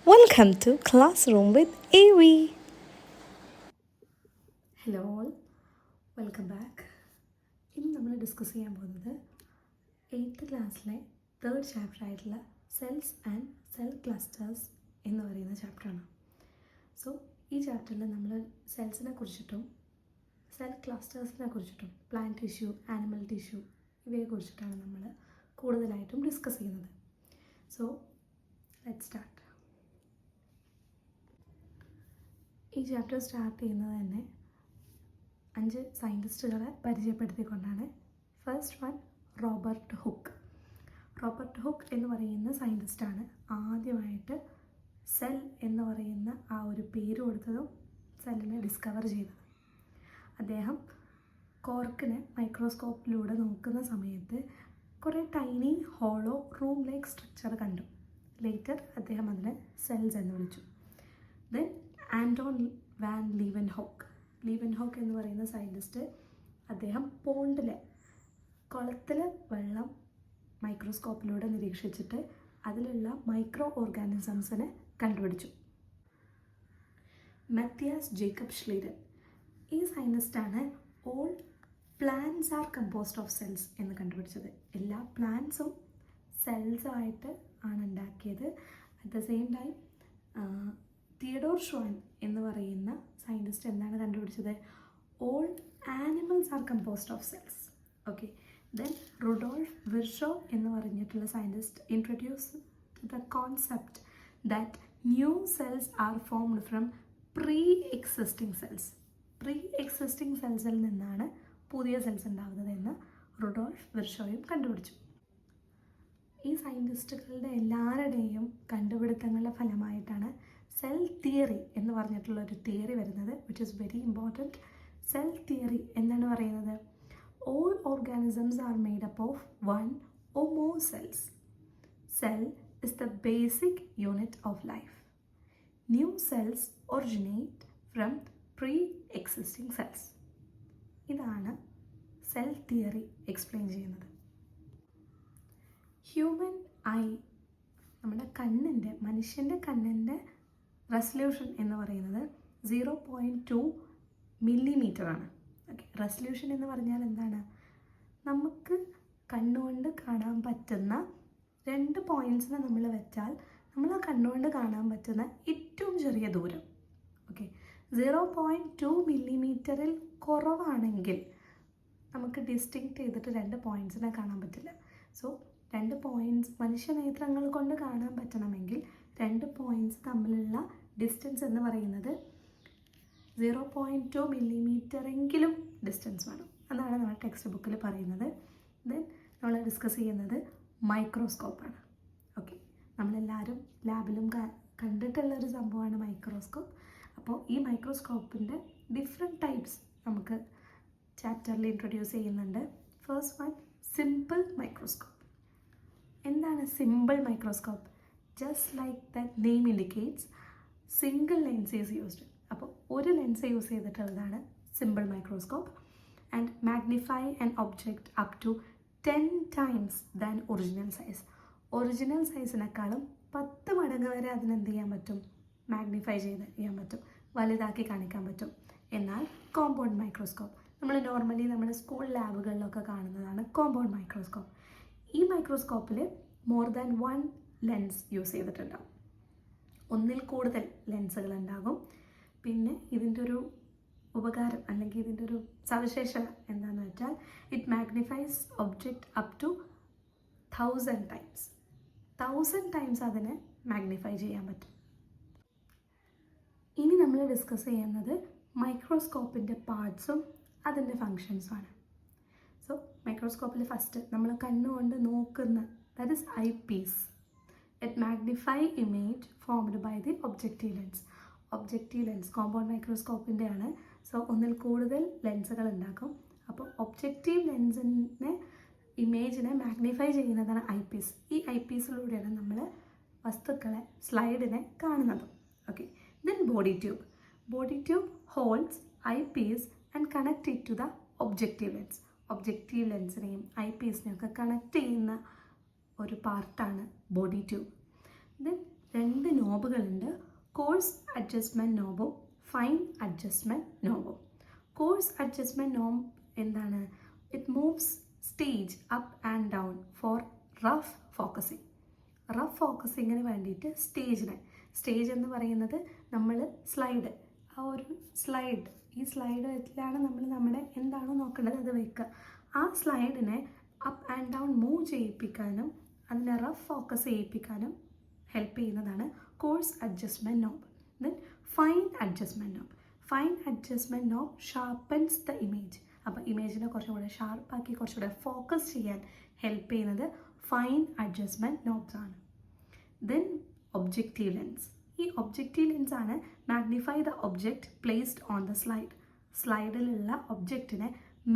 Welcome to Classroom with AV. Hello all, welcome back. ഇന്ന് നമ്മൾ discuss ചെയ്യാൻ പോകുന്നത് 8th ക്ലാസ്സിലെ 3rd ചാപ്റ്റർ ആയിട്ടുള്ള സെൽസ് ആൻഡ് സെൽ ക്ലസ്റ്റേഴ്സ് എന്ന് പറയുന്ന ചാപ്റ്ററാണ്. സോ ഈ ചാപ്റ്ററിൽ നമ്മൾ സെൽസിനെ കുറിച്ചിട്ടും സെൽ ക്ലസ്റ്റേഴ്സിനെ കുറിച്ചിട്ടും പ്ലാന്റ് ടിഷ്യൂ, ആനിമൽ ടിഷ്യൂ ഇവയെക്കുറിച്ചിട്ടാണ് നമ്മൾ കൂടുതലായിട്ടും ഡിസ്കസ് ചെയ്യുന്നത്. So let's start. ഈ ചാപ്റ്റർ സ്റ്റാർട്ട് ചെയ്യുന്നത് തന്നെ 5 സയൻറ്റിസ്റ്റുകളെ പരിചയപ്പെടുത്തിക്കൊണ്ടാണ്. First one Robert Hooke. Robert Hooke എന്ന് പറയുന്ന സയൻറ്റിസ്റ്റാണ് ആദ്യമായിട്ട് സെൽ എന്ന് പറയുന്ന ആ ഒരു പേര് കൊടുത്തതും സെല്ലിനെ ഡിസ്കവർ ചെയ്തത്. അദ്ദേഹം കോർക്കിനെ മൈക്രോസ്കോപ്പിലൂടെ നോക്കുന്ന സമയത്ത് കുറേ tiny hollow room like structure കണ്ടു. ലേറ്റർ അദ്ദേഹം അതിനെ സെൽസ് എന്ന് വിളിച്ചു. ദെൻ ആൻറ്റോൺ വാൻ ലീവൻഹോക്ക് എന്ന് പറയുന്ന സയൻറ്റിസ്റ്റ്, അദ്ദേഹം പോണ്ടിലെ കുളത്തിലെ വെള്ളം മൈക്രോസ്കോപ്പിലൂടെ നിരീക്ഷിച്ചിട്ട് അതിലുള്ള മൈക്രോ ഓർഗാനിസംസിനെ കണ്ടുപിടിച്ചു. മത്തിയാസ് ജേക്കബ് ഷ്ലീഡൻ, ഈ സയൻറ്റിസ്റ്റാണ് all plants are composed of cells എന്ന് കണ്ടുപിടിച്ചത്. എല്ലാ പ്ലാന്റ്സും സെൽസായിട്ട് ആണ് ഉണ്ടാക്കിയത്. At the same time Theodor Schwann എന്ന് പറയുന്ന സയൻറ്റിസ്റ്റ് എന്താണ് കണ്ടുപിടിച്ചത്? All animals are composed of cells. Okay. Then Rudolf Virchow എന്ന് പറഞ്ഞിട്ടുള്ള scientist introduce the concept that new cells are formed from pre existing cells. Pre existing സെൽസിൽ നിന്നാണ് പുതിയ cells ഉണ്ടാകുന്നത് എന്ന് റുഡോൾഫ് വിർഷോയും കണ്ടുപിടിച്ചു. ഈ സയൻറ്റിസ്റ്റുകളുടെ എല്ലാവരുടെയും കണ്ടുപിടുത്തങ്ങളുടെ ഫലമായിട്ടാണ് സെൽ തിയറി എന്ന് പറഞ്ഞിട്ടുള്ള ഒരു തിയറി വരുന്നത്, which is very important. Cell theory എന്താണ് പറയുന്നത്? All organisms are made up of one or more cells. Cell is the basic unit of life. New cells originate from pre existing cells. ഇതാണ് cell theory explain ചെയ്യുന്നത്. Human I, നമ്മുടെ കണ്ണിൻ്റെ, മനുഷ്യൻ്റെ കണ്ണിൻ്റെ resolution എന്ന് പറയുന്നത് 0.2 മില്ലിമീറ്ററാണ്. ഓക്കെ. റെസല്യൂഷൻ എന്ന് പറഞ്ഞാൽ എന്താണ്? നമുക്ക് കണ്ണുകൊണ്ട് കാണാൻ പറ്റുന്ന 2 പോയിൻറ്റ്സിനെ നമ്മൾ വെച്ചാൽ നമ്മൾ ആ കണ്ണുകൊണ്ട് കാണാൻ പറ്റുന്ന ഏറ്റവും ചെറിയ ദൂരം. ഓക്കെ. 0.2 മില്ലിമീറ്ററിൽ കുറവാണെങ്കിൽ നമുക്ക് ഡിസ്റ്റിങ്ക്റ്റ് ചെയ്തിട്ട് 2 പോയിൻറ്റ്സിനെ കാണാൻ പറ്റില്ല. സോ 2 പോയിൻറ്റ്സ് മനുഷ്യനേത്രങ്ങൾ കൊണ്ട് കാണാൻ പറ്റണമെങ്കിൽ 2 പോയിൻറ്റ്സ് തമ്മിലുള്ള ഡിസ്റ്റൻസ് എന്ന് പറയുന്നത് 0.2 മില്ലിമീറ്ററെങ്കിലും ഡിസ്റ്റൻസ് വേണം. അതാണ് നമ്മൾ ടെക്സ്റ്റ് ബുക്കിൽ പറയുന്നത്. ദെൻ നമ്മൾ ഡിസ്കസ് ചെയ്യുന്നത് മൈക്രോസ്കോപ്പാണ്. ഓക്കെ. നമ്മളെല്ലാവരും ലാബിലും കണ്ടിട്ടുള്ളൊരു സംഭവമാണ് മൈക്രോസ്കോപ്പ്. അപ്പോൾ ഈ മൈക്രോസ്കോപ്പിൻ്റെ ഡിഫറെൻറ്റ് ടൈപ്സ് നമുക്ക് ചാപ്റ്ററിൽ ഇൻട്രൊഡ്യൂസ് ചെയ്യുന്നുണ്ട്. First one, simple microscope. എന്താണ് simple microscope? Just like the name indicates, single lens is used. അപ്പോൾ ഒരു ലെൻസ് യൂസ് ചെയ്തിട്ടുള്ളതാണ് simple microscope. And magnify an object up to 10 times than original size. Original സൈസിനേക്കാളും 10 മടങ്ങ് വരെ അതിനെന്ത് ചെയ്യാൻ പറ്റും? മാഗ്നിഫൈ ചെയ്യാൻ പറ്റും, വലുതാക്കി കാണിക്കാൻ പറ്റും. എന്നാൽ കോമ്പൗണ്ട് മൈക്രോസ്കോപ്പ് നമ്മൾ നോർമലി നമ്മുടെ സ്കൂൾ ലാബുകളിലൊക്കെ കാണുന്നതാണ് കോമ്പൗണ്ട് മൈക്രോസ്കോപ്പ്. ഈ മൈക്രോസ്കോപ്പിൽ മോർ ദാൻ 1 ലെൻസ് യൂസ് ചെയ്തിട്ടുണ്ടാകും. ഒന്നിൽ കൂടുതൽ ലെൻസുകൾ ഉണ്ടാകും. പിന്നെ ഇതിൻ്റെ ഒരു ഉപകാരം അല്ലെങ്കിൽ ഇതിൻ്റെ ഒരു സവിശേഷത എന്താണെന്ന് വെച്ചാൽ it magnifies object up to 1000 times. 1000 times അതിനെ മാഗ്നിഫൈ ചെയ്യാൻ പറ്റും. ഇനി നമ്മൾ ഡിസ്കസ് ചെയ്യുന്നത് മൈക്രോസ്കോപ്പിൻ്റെ പാർട്സും അതിൻ്റെ ഫങ്ഷൻസുമാണ്. സോ മൈക്രോസ്കോപ്പിൽ ഫസ്റ്റ് നമ്മൾ കണ്ണുകൊണ്ട് നോക്കുന്ന, that is eyepiece. It magnify image formed by the objective lens. Objective lens compound മൈക്രോസ്കോപ്പിൻ്റെ ആണ്. സോ ഒന്നിൽ കൂടുതൽ ലെൻസുകൾ ഉണ്ടാക്കും. അപ്പോൾ ഒബ്ജക്റ്റീവ് ലെൻസിനെ ഇമേജിനെ മാഗ്നിഫൈ ചെയ്യുന്നതാണ് ഐ പീസ്. ഈ ഐ പീസിലൂടെയാണ് നമ്മൾ വസ്തുക്കളെ, സ്ലൈഡിനെ കാണുന്നത്. Okay. Then body tube. Body tube holds eyepiece and connect it to the objective lens. Objective ലെൻസിനെയും ഐ പീസിനെയും ഒക്കെ കണക്ട് ചെയ്യുന്ന ഒരു പാർട്ടാണ് ബോഡി ട്യൂബ്. ദെൻ രണ്ട് നോബുകളുണ്ട്, കോഴ്സ് അഡ്ജസ്റ്റ്മെൻറ്റ് നോബും ഫൈൻ അഡ്ജസ്റ്റ്മെൻറ്റ് നോബും. കോഴ്സ് അഡ്ജസ്റ്റ്മെൻറ്റ് നോബ് എന്താണ്? It moves stage up and down for rough focusing. Rough ഫോക്കസിങ്ങിന് വേണ്ടിയിട്ട് സ്റ്റേജ് എന്ന് പറയുന്നത് നമ്മൾ സ്ലൈഡ്, ആ ഒരു സ്ലൈഡ്, ഈ സ്ലൈഡിലാണ് നമ്മൾ നമ്മുടെ എന്താണോ നോക്കേണ്ടത് അത് വയ്ക്കുക. ആ സ്ലൈഡിനെ അപ്പ് ആൻഡ് ഡൗൺ മൂവ് ചെയ്യിപ്പിക്കാനും അതിനെ റഫ് ഫോക്കസ് ചെയ്യിപ്പിക്കാനും ഹെൽപ്പ് ചെയ്യുന്നതാണ് coarse adjustment knob. Then fine adjustment knob. Fine adjustment knob sharpens the image. അപ്പോൾ ഇമേജിനെ കുറച്ചുകൂടെ ഷാർപ്പാക്കി കുറച്ചുകൂടെ ഫോക്കസ് ചെയ്യാൻ ഹെൽപ്പ് ചെയ്യുന്നത് ഫൈൻ അഡ്ജസ്റ്റ്മെൻറ്റ് നോബ്സ് ആണ്. Then objective lens. ഈ ഒബ്ജക്റ്റീവ് ലെൻസ് ആണ് magnify the object placed on the slide. സ്ലൈഡിലുള്ള ഒബ്ജക്റ്റിനെ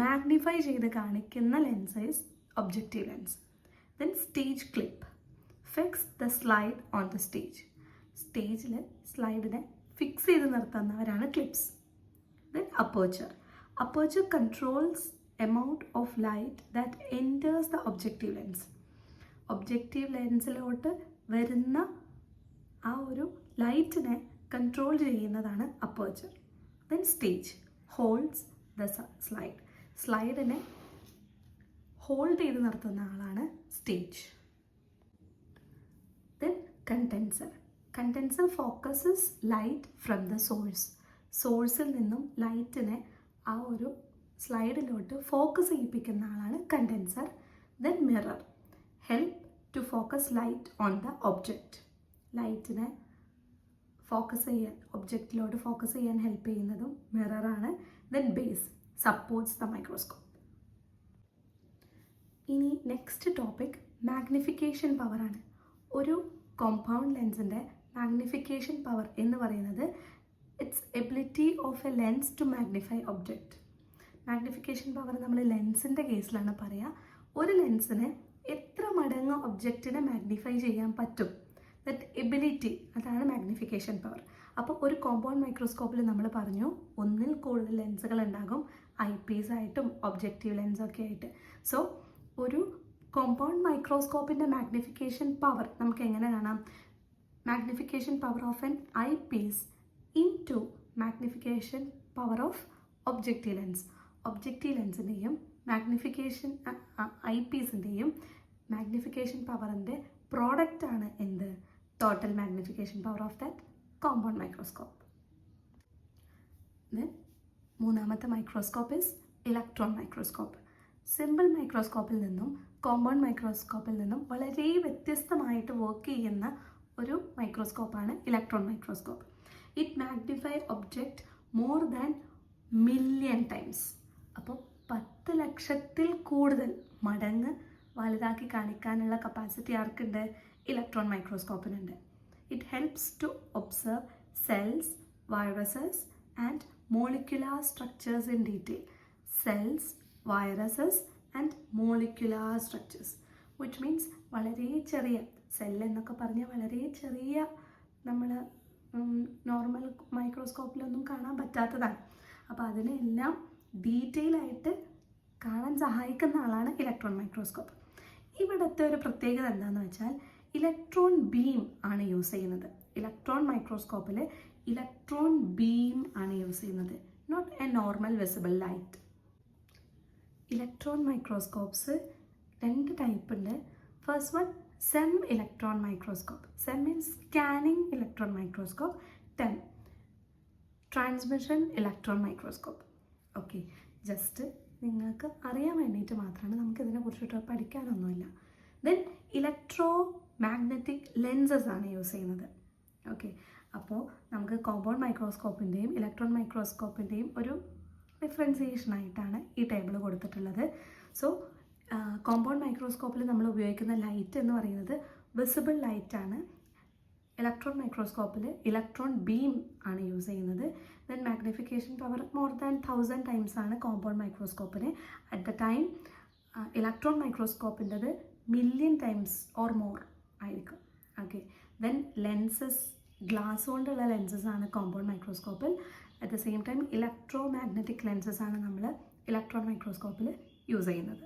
മാഗ്നിഫൈ ചെയ്ത് കാണിക്കുന്ന lens is objective lens. Then stage clip. Fix the slide on the stage. സ്റ്റേജിൽ സ്ലൈഡിനെ ഫിക്സ് ചെയ്ത് നിർത്തുന്നവരാണ് clips. Then aperture. Aperture controls amount of light that enters the objective lens. Objective ലെൻസിലോട്ട് വരുന്ന ആ ഒരു ലൈറ്റിനെ കൺട്രോൾ ചെയ്യുന്നതാണ് aperture. Then stage holds the slide. സ്ലൈഡിനെ ഹോൾഡ് ചെയ്ത് നിർത്തുന്ന ആളാണ് stage. Then condenser. Condenser focuses light from the സോഴ്സിൽ നിന്നും ലൈറ്റിനെ ആ ഒരു സ്ലൈഡിലോട്ട് ഫോക്കസ് ചെയ്യിപ്പിക്കുന്ന ആളാണ് condenser. Then mirror. Help to focus light on the object. ലൈറ്റിനെ ഒബ്ജക്റ്റിലോട്ട് ഫോക്കസ് ചെയ്യാൻ ഹെൽപ്പ് ചെയ്യുന്നതും മിററാണ്. Then base supports the microscope. ഇനി നെക്സ്റ്റ് ടോപ്പിക് മാഗ്നിഫിക്കേഷൻ പവറാണ്. ഒരു കോമ്പൗണ്ട് ലെൻസിൻ്റെ മാഗ്നിഫിക്കേഷൻ പവർ എന്ന് പറയുന്നത് it's ability of a lens to magnify object. Magnification power നമ്മൾ ലെൻസിൻ്റെ കേസിലാണ് പറയുക. ഒരു ലെൻസിന് എത്ര മടങ്ങ് ഒബ്ജക്റ്റിനെ മാഗ്നിഫൈ ചെയ്യാൻ പറ്റും, ദറ്റ് എബിലിറ്റി, അതാണ് മാഗ്നിഫിക്കേഷൻ പവർ. അപ്പോൾ ഒരു കോമ്പൗണ്ട് മൈക്രോസ്കോപ്പിൽ നമ്മൾ പറഞ്ഞു ഒന്നിൽ കൂടുതൽ ലെൻസുകൾ ഉണ്ടാകും, ഐ പീസ് ആയിട്ടും ഒബ്ജക്റ്റീവ് ലെൻസൊക്കെ ആയിട്ട്. സോ ഒരു കോമ്പൗണ്ട് മൈക്രോസ്കോപ്പിൻ്റെ മാഗ്നിഫിക്കേഷൻ പവർ നമുക്ക് എങ്ങനെ കാണാം? Magnification power of an eyepiece into magnification power of objective lens. Objective ലെൻസിൻ്റെയും മാഗ്നിഫിക്കേഷൻ ഐ പീസിൻ്റെയും മാഗ്നിഫിക്കേഷൻ പവറിൻ്റെ പ്രോഡക്റ്റാണ് എന്ത്? Total magnification power of that compound microscope. Then മൂന്നാമത്തെ microscope is electron microscope. Simple മൈക്രോസ്കോപ്പിൽ നിന്നും കോമ്പൗണ്ട് മൈക്രോസ്കോപ്പിൽ നിന്നും വളരെ വ്യത്യസ്തമായിട്ട് വർക്ക് ചെയ്യുന്ന ഒരു മൈക്രോസ്കോപ്പാണ് electron microscope. It magnify object more than million times. അപ്പോൾ 10 ലക്ഷത്തിൽ കൂടുതൽ മടങ്ങ് വലുതാക്കി കാണിക്കാനുള്ള കപ്പാസിറ്റി ആർക്കുണ്ട്? Electron മൈക്രോസ്കോപ്പിനുണ്ട്. It helps to observe cells, viruses and molecular structures in detail. Cells, viruses and molecular structures, which means വളരെ ചെറിയ സെൽ എന്നൊക്കെ പറഞ്ഞാൽ വളരെ ചെറിയ നമ്മൾ നോർമൽ മൈക്രോസ്കോപ്പിലൊന്നും കാണാൻ പറ്റാത്തതാണ്. അപ്പോൾ അതിനെല്ലാം ഡീറ്റെയിൽ ആയിട്ട് കാണാൻ സഹായിക്കുന്ന ആളാണ് ഇലക്ട്രോൺ മൈക്രോസ്കോപ്പ്. ഇവിടുത്തെ ഒരു പ്രത്യേകത എന്താണെന്ന് വെച്ചാൽ ഇലക്ട്രോൺ ബീം ആണ് യൂസ് ചെയ്യുന്നത്. ഇലക്ട്രോൺ മൈക്രോസ്കോപ്പിൽ ഇലക്ട്രോൺ ബീം ആണ് യൂസ് ചെയ്യുന്നത്, not a normal visible light. Electron microscopes 2 type ഉണ്ട്. First one SEM electron microscope. SEM means scanning electron microscope. TEM transmission electron microscope. Okay, just നിങ്ങൾക്ക് അറിയാൻ വേണ്ടിയിട്ട് മാത്രമാണ്, നമുക്കിതിനെ കുറിച്ചിട്ട് പഠിക്കാനൊന്നുമില്ല. ദെൻ ഇലക്ട്രോ മാഗ്നറ്റിക് ലെൻസസ് ആണ് യൂസ് ചെയ്യുന്നത്. ഓക്കെ, അപ്പോൾ നമുക്ക് കോമ്പൗണ്ട് മൈക്രോസ്കോപ്പിൻ്റെയും ഇലക്ട്രോൺ മൈക്രോസ്കോപ്പിൻ്റെയും ഒരു ഡിഫറൻസിയേഷനായിട്ടാണ് ഈ ടേബിൾ കൊടുത്തിട്ടുള്ളത്. സോ കോമ്പൗണ്ട് മൈക്രോസ്കോപ്പിൽ നമ്മൾ ഉപയോഗിക്കുന്ന ലൈറ്റ് എന്ന് പറയുന്നത് വിസിബിൾ ലൈറ്റാണ്. ഇലക്ട്രോൺ മൈക്രോസ്കോപ്പിൽ ഇലക്ട്രോൺ ബീം ആണ് യൂസ് ചെയ്യുന്നത്. Then magnification power more than 1000 times ആണ് കോമ്പൗണ്ട് മൈക്രോസ്കോപ്പിന്. അറ്റ് ദ ടൈം ഇലക്ട്രോൺ മൈക്രോസ്കോപ്പിൻ്റെത് മില്യൺ ടൈംസ് ഓർ മോർ ആയിരിക്കും. ഓക്കെ, ദെൻ ലെൻസസ്, ഗ്ലാസ് കൊണ്ടുള്ള ലെൻസസ് ആണ് കോമ്പൗണ്ട് മൈക്രോസ്കോപ്പിൽ. At the same time electromagnetic lenses ആണ് നമ്മൾ ഇലക്ട്രോൺ മൈക്രോസ്കോപ്പിൽ യൂസ് ചെയ്യുന്നത്.